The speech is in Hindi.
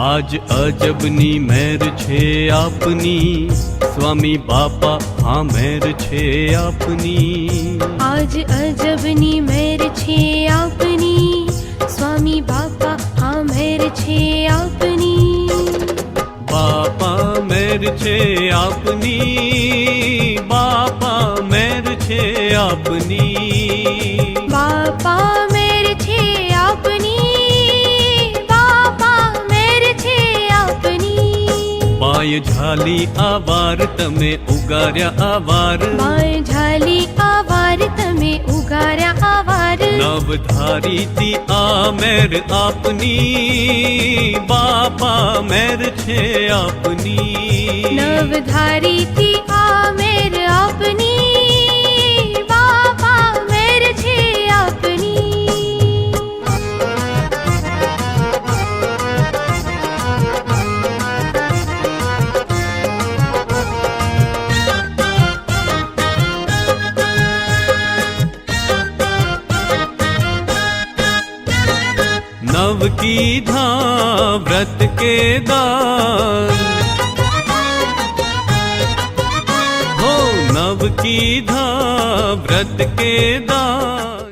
आज अजबनी मेर छे आपनी, स्वामी बापा हाँ मेर छे आपनी। आज अजबनी मेर छे आपनी, स्वामी बापा हाँ मेर छे आपनी। बापा मेर छे आपनी, बापा मेर छे आपनी। बापा मेर छे आपनी, बापा मेर छे आपनी। बाय झाली आवार तमे उगार्या आवार, बाय झाली आवार तमे उगार्या आवार। नवधारी थी आ मेर आपनी, बापा मेर छे आपनी। नवधारी थी आ मेर आपनी, बापा मेर छे आपनी। नव की धा व्रत के दान, हो नव की धा व्रत के दान।